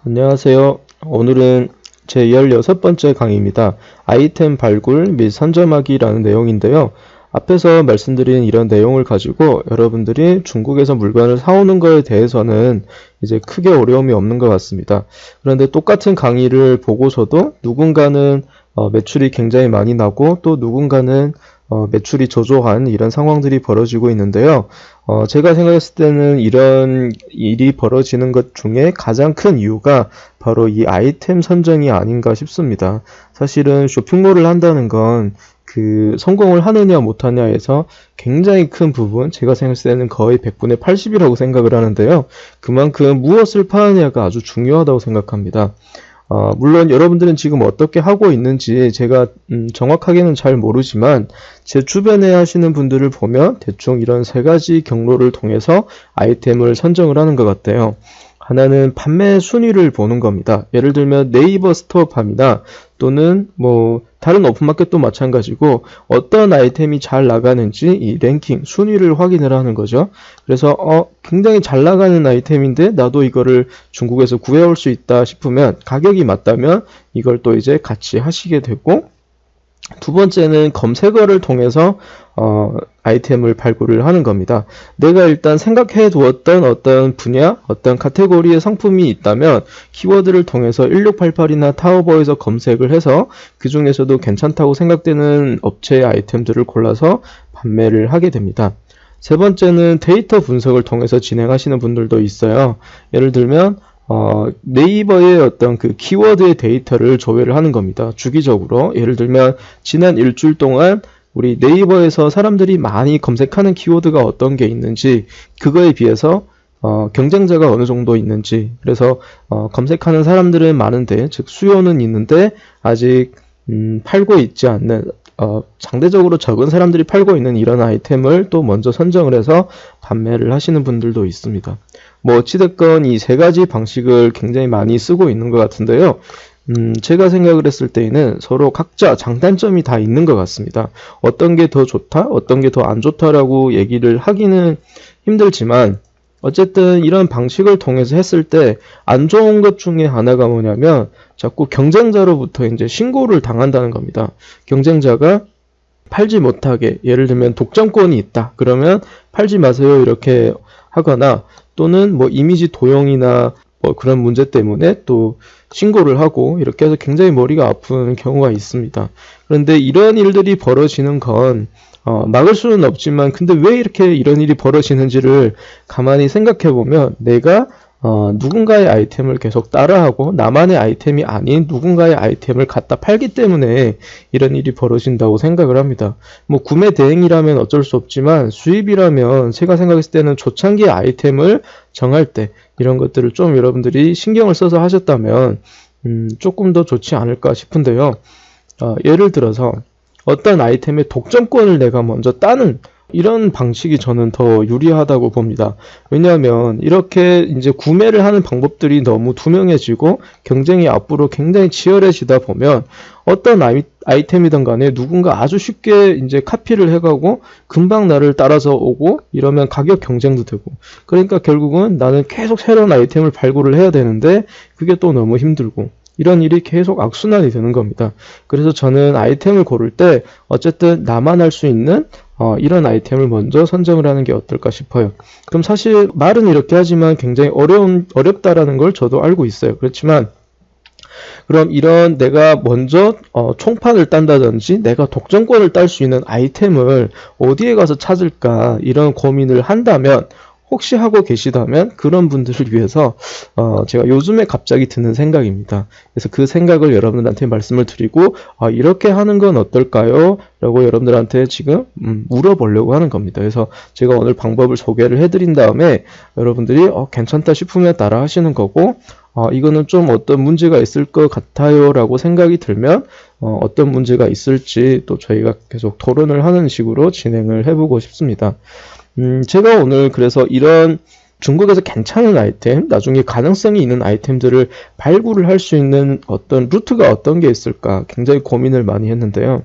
안녕하세요. 오늘은 제 16번째 강의입니다. 아이템 발굴 및 선점하기라는 내용인데요. 앞에서 말씀드린 이런 내용을 가지고 여러분들이 중국에서 물건을 사오는 거에 대해서는 이제 크게 어려움이 없는 것 같습니다. 그런데 똑같은 강의를 보고서도 누군가는 매출이 굉장히 많이 나고 또 누군가는 매출이 저조한 이런 상황들이 벌어지고 있는데요. 제가 생각했을 때는 이런 일이 벌어지는 것 중에 가장 큰 이유가 바로 이 아이템 선정이 아닌가 싶습니다. 사실은 쇼핑몰을 한다는 건 그 성공을 하느냐 못하냐에서 굉장히 큰 부분, 제가 생각했을 때는 거의 100분의 80이라고 생각을 하는데요. 그만큼 무엇을 파느냐가 아주 중요하다고 생각합니다. 물론 여러분들은 지금 어떻게 하고 있는지 제가 정확하게는 잘 모르지만 제 주변에 하시는 분들을 보면 대충 이런 세 가지 경로를 통해서 아이템을 선정을 하는 것 같아요. 하나는 판매 순위를 보는 겁니다. 예를 들면 네이버 스토어팜이나 또는 뭐 다른 오픈마켓도 마찬가지고 어떤 아이템이 잘 나가는지 이 랭킹 순위를 확인을 하는 거죠. 그래서 굉장히 잘 나가는 아이템인데 나도 이거를 중국에서 구해올 수 있다 싶으면 가격이 맞다면 이걸 또 이제 같이 하시게 되고, 두 번째는 검색어를 통해서 아이템을 발굴을 하는 겁니다. 내가 일단 생각해 두었던 어떤 분야, 어떤 카테고리의 상품이 있다면 키워드를 통해서 1688이나 타오바오에서 검색을 해서 그 중에서도 괜찮다고 생각되는 업체의 아이템들을 골라서 판매를 하게 됩니다. 세 번째는 데이터 분석을 통해서 진행하시는 분들도 있어요. 예를 들면 네이버의 어떤 그 키워드의 데이터를 조회를 하는 겁니다. 주기적으로. 예를 들면 지난 일주일 동안 우리 네이버에서 사람들이 많이 검색하는 키워드가 어떤 게 있는지, 그거에 비해서 경쟁자가 어느 정도 있는지, 그래서 검색하는 사람들은 많은데, 즉 수요는 있는데 아직 팔고 있지 않는, 상대적으로 적은 사람들이 팔고 있는 이런 아이템을 또 먼저 선정을 해서 판매를 하시는 분들도 있습니다. 뭐 어찌됐건 이 세 가지 방식을 굉장히 많이 쓰고 있는 것 같은데요. 제가 생각을 했을 때에는 서로 각자 장단점이 다 있는 것 같습니다. 어떤 게 더 좋다, 어떤 게 더 안 좋다라고 얘기를 하기는 힘들지만, 어쨌든 이런 방식을 통해서 했을 때 안 좋은 것 중에 하나가 뭐냐면 자꾸 경쟁자로부터 이제 신고를 당한다는 겁니다. 경쟁자가 팔지 못하게, 예를 들면 독점권이 있다 그러면 팔지 마세요 이렇게 하거나, 또는 뭐 이미지 도용이나 뭐 그런 문제 때문에 또 신고를 하고, 이렇게 해서 굉장히 머리가 아픈 경우가 있습니다. 그런데 이런 일들이 벌어지는 건 막을 수는 없지만, 근데 왜 이렇게 이런 일이 벌어지는지를 가만히 생각해 보면 내가 누군가의 아이템을 계속 따라하고 나만의 아이템이 아닌 누군가의 아이템을 갖다 팔기 때문에 이런 일이 벌어진다고 생각을 합니다. 뭐 구매 대행이라면 어쩔 수 없지만 수입이라면 제가 생각했을 때는 초창기 아이템을 정할 때 이런 것들을 좀 여러분들이 신경을 써서 하셨다면 조금 더 좋지 않을까 싶은데요. 예를 들어서 어떤 아이템의 독점권을 내가 먼저 따는 이런 방식이 저는 더 유리하다고 봅니다. 왜냐하면 이렇게 이제 구매를 하는 방법들이 너무 투명해지고 경쟁이 앞으로 굉장히 치열해지다 보면 어떤 아이템이든 간에 누군가 아주 쉽게 이제 카피를 해가고 금방 나를 따라서 오고 이러면 가격 경쟁도 되고, 그러니까 결국은 나는 계속 새로운 아이템을 발굴을 해야 되는데 그게 또 너무 힘들고, 이런 일이 계속 악순환이 되는 겁니다. 그래서 저는 아이템을 고를 때 어쨌든 나만 할 수 있는 이런 아이템을 먼저 선정을 하는 게 어떨까 싶어요. 그럼 사실 말은 이렇게 하지만 굉장히 어렵다라는 걸 저도 알고 있어요. 그렇지만 그럼 이런 내가 먼저 총판을 딴다든지 내가 독점권을 딸 수 있는 아이템을 어디에 가서 찾을까, 이런 고민을 한다면, 혹시 하고 계시다면 그런 분들을 위해서 제가 요즘에 갑자기 드는 생각입니다. 그래서 그 생각을 여러분들한테 말씀을 드리고 이렇게 하는 건 어떨까요? 라고 여러분들한테 지금 물어보려고 하는 겁니다. 그래서 제가 오늘 방법을 소개를 해드린 다음에 여러분들이 괜찮다 싶으면 따라 하시는 거고, 이거는 좀 어떤 문제가 있을 것 같아요 라고 생각이 들면 어떤 문제가 있을지 또 저희가 계속 토론을 하는 식으로 진행을 해보고 싶습니다. 제가 오늘 그래서 이런 중국에서 괜찮은 아이템, 나중에 가능성이 있는 아이템들을 발굴을 할 수 있는 어떤 루트가 어떤 게 있을까 굉장히 고민을 많이 했는데요.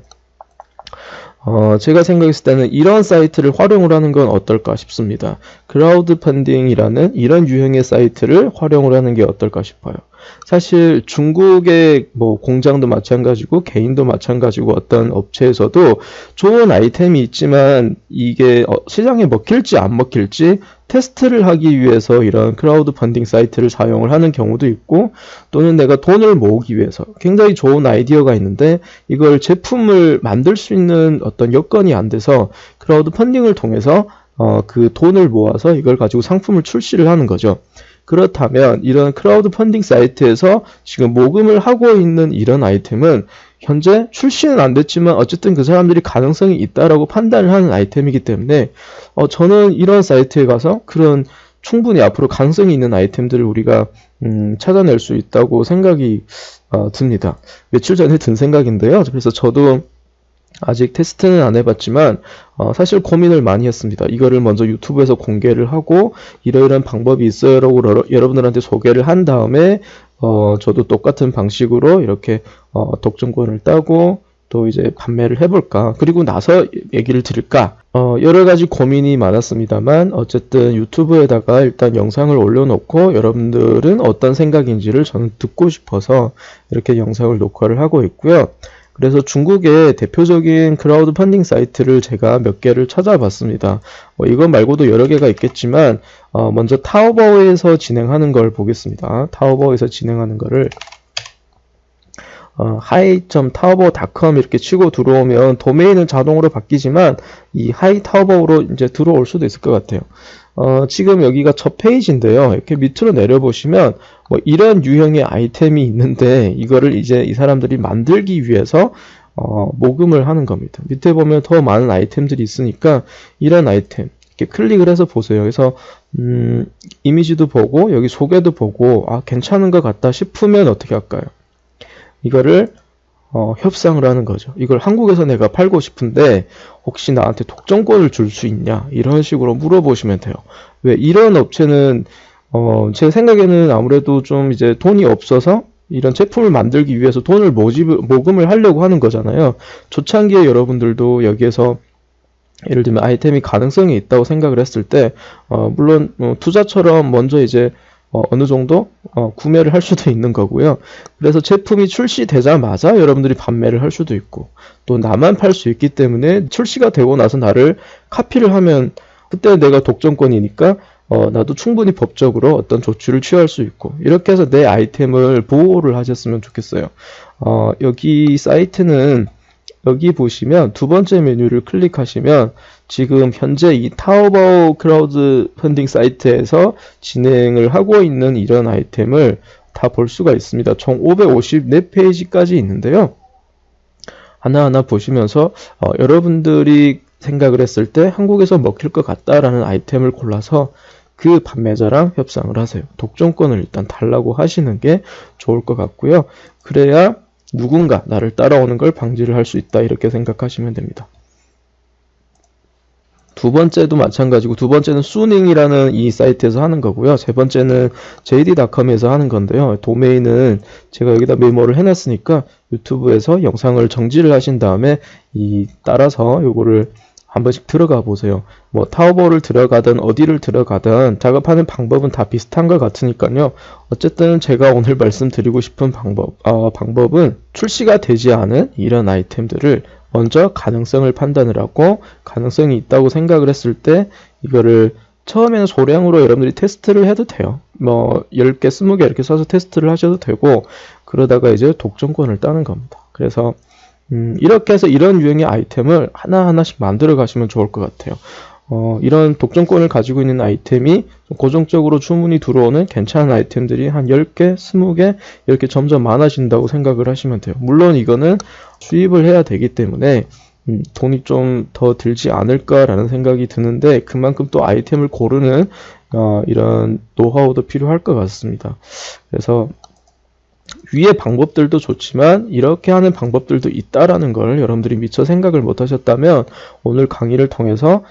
제가 생각했을 때는 이런 사이트를 활용을 하는 건 어떨까 싶습니다. 크라우드 펀딩이라는 이런 유형의 사이트를 활용을 하는 게 어떨까 싶어요. 사실 중국의 뭐 공장도 마찬가지고 개인도 마찬가지고 어떤 업체에서도 좋은 아이템이 있지만 이게 시장에 먹힐지 안 먹힐지 테스트를 하기 위해서 이런 크라우드 펀딩 사이트를 사용을 하는 경우도 있고, 또는 내가 돈을 모으기 위해서 굉장히 좋은 아이디어가 있는데 이걸 제품을 만들 수 있는 어떤 여건이 안 돼서 크라우드 펀딩을 통해서 그 돈을 모아서 이걸 가지고 상품을 출시를 하는 거죠. 그렇다면 이런 크라우드 펀딩 사이트에서 지금 모금을 하고 있는 이런 아이템은 현재 출시는 안 됐지만 어쨌든 그 사람들이 가능성이 있다라고 판단을 하는 아이템이기 때문에 저는 이런 사이트에 가서 그런 충분히 앞으로 가능성이 있는 아이템들을 우리가 찾아낼 수 있다고 생각이 듭니다. 며칠 전에 든 생각인데요. 그래서 저도 아직 테스트는 안 해봤지만 사실 고민을 많이 했습니다. 이거를 먼저 유튜브에서 공개를 하고 이러이러한 방법이 있어요 라고 여러분들한테 소개를 한 다음에 저도 똑같은 방식으로 이렇게 독점권을 따고 또 이제 판매를 해볼까, 그리고 나서 얘기를 드릴까, 여러 가지 고민이 많았습니다만 어쨌든 유튜브에다가 일단 영상을 올려놓고 여러분들은 어떤 생각인지를 저는 듣고 싶어서 이렇게 영상을 녹화를 하고 있고요. 그래서 중국의 대표적인 크라우드 펀딩 사이트를 제가 몇 개를 찾아봤습니다. 이거 말고도 여러 개가 있겠지만 먼저 타오바오에서 진행하는 걸 보겠습니다. 타오바오에서 진행하는 거를 hi.taobao.com 이렇게 치고 들어오면 도메인은 자동으로 바뀌지만 이 hi.taobao로 이제 들어올 수도 있을 것 같아요. 지금 여기가 첫 페이지인데요. 이렇게 밑으로 내려보시면 뭐 이런 유형의 아이템이 있는데 이거를 이제 이 사람들이 만들기 위해서 모금을 하는 겁니다. 밑에 보면 더 많은 아이템들이 있으니까 이런 아이템 이렇게 클릭을 해서 보세요. 그래서 이미지도 보고 여기 소개도 보고 괜찮은 것 같다 싶으면 어떻게 할까요? 이거를 협상을 하는 거죠. 이걸 한국에서 내가 팔고 싶은데 혹시 나한테 독점권을 줄 수 있냐, 이런 식으로 물어보시면 돼요. 왜 이런 업체는 제 생각에는 아무래도 좀 이제 돈이 없어서 이런 제품을 만들기 위해서 돈을 모금을 하려고 하는 거잖아요. 초창기에 여러분들도 여기에서 예를 들면 아이템이 가능성이 있다고 생각을 했을 때 물론 투자처럼 먼저 이제 어느 정도 구매를 할 수도 있는 거고요. 그래서 제품이 출시되자마자 여러분들이 판매를 할 수도 있고, 또 나만 팔 수 있기 때문에 출시가 되고 나서 나를 카피를 하면 그때 내가 독점권이니까 나도 충분히 법적으로 어떤 조치를 취할 수 있고, 이렇게 해서 내 아이템을 보호를 하셨으면 좋겠어요. 여기 사이트는 여기 보시면 두 번째 메뉴를 클릭하시면 지금 현재 이 타오바오 크라우드 펀딩 사이트에서 진행을 하고 있는 이런 아이템을 다 볼 수가 있습니다. 총 554페이지까지 있는데요. 하나하나 보시면서 여러분들이 생각을 했을 때 한국에서 먹힐 것 같다라는 아이템을 골라서 그 판매자랑 협상을 하세요. 독점권을 일단 달라고 하시는 게 좋을 것 같고요. 그래야 누군가 나를 따라오는 걸 방지를 할 수 있다, 이렇게 생각하시면 됩니다. 두 번째도 마찬가지고, 두 번째는 수닝이라는 이 사이트에서 하는 거고요. 세 번째는 jd.com에서 하는 건데요. 도메인은 제가 여기다 메모를 해놨으니까 유튜브에서 영상을 정지를 하신 다음에 따라서 요거를 한 번씩 들어가 보세요. 뭐 타오바오를 들어가든 어디를 들어가든 작업하는 방법은 다 비슷한 것 같으니까요. 어쨌든 제가 오늘 말씀드리고 싶은 방법은 출시가 되지 않은 이런 아이템들을 먼저 가능성을 판단을 하고, 가능성이 있다고 생각을 했을 때 이거를 처음에는 소량으로 여러분들이 테스트를 해도 돼요. 뭐 10개, 20개 이렇게 써서 테스트를 하셔도 되고, 그러다가 이제 독점권을 따는 겁니다. 그래서 이렇게 해서 이런 유형의 아이템을 하나하나씩 만들어 가시면 좋을 것 같아요. 이런 독점권을 가지고 있는 아이템이 고정적으로 주문이 들어오는 괜찮은 아이템들이 한 10개, 20개 이렇게 점점 많아진다고 생각을 하시면 돼요. 물론 이거는 수입을 해야 되기 때문에 돈이 좀 더 들지 않을까라는 생각이 드는데, 그만큼 또 아이템을 고르는 이런 노하우도 필요할 것 같습니다. 그래서 위의 방법들도 좋지만 이렇게 하는 방법들도 있다라는 걸 여러분들이 미처 생각을 못 하셨다면 오늘 강의를 통해서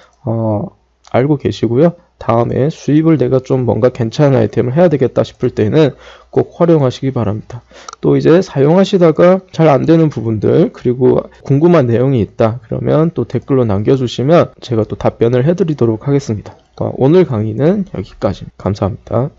알고 계시고요. 다음에 수입을 내가 좀 뭔가 괜찮은 아이템을 해야 되겠다 싶을 때는 꼭 활용하시기 바랍니다. 또 이제 사용하시다가 잘 안 되는 부분들 그리고 궁금한 내용이 있다 그러면 또 댓글로 남겨주시면 제가 또 답변을 해드리도록 하겠습니다. 오늘 강의는 여기까지. 감사합니다.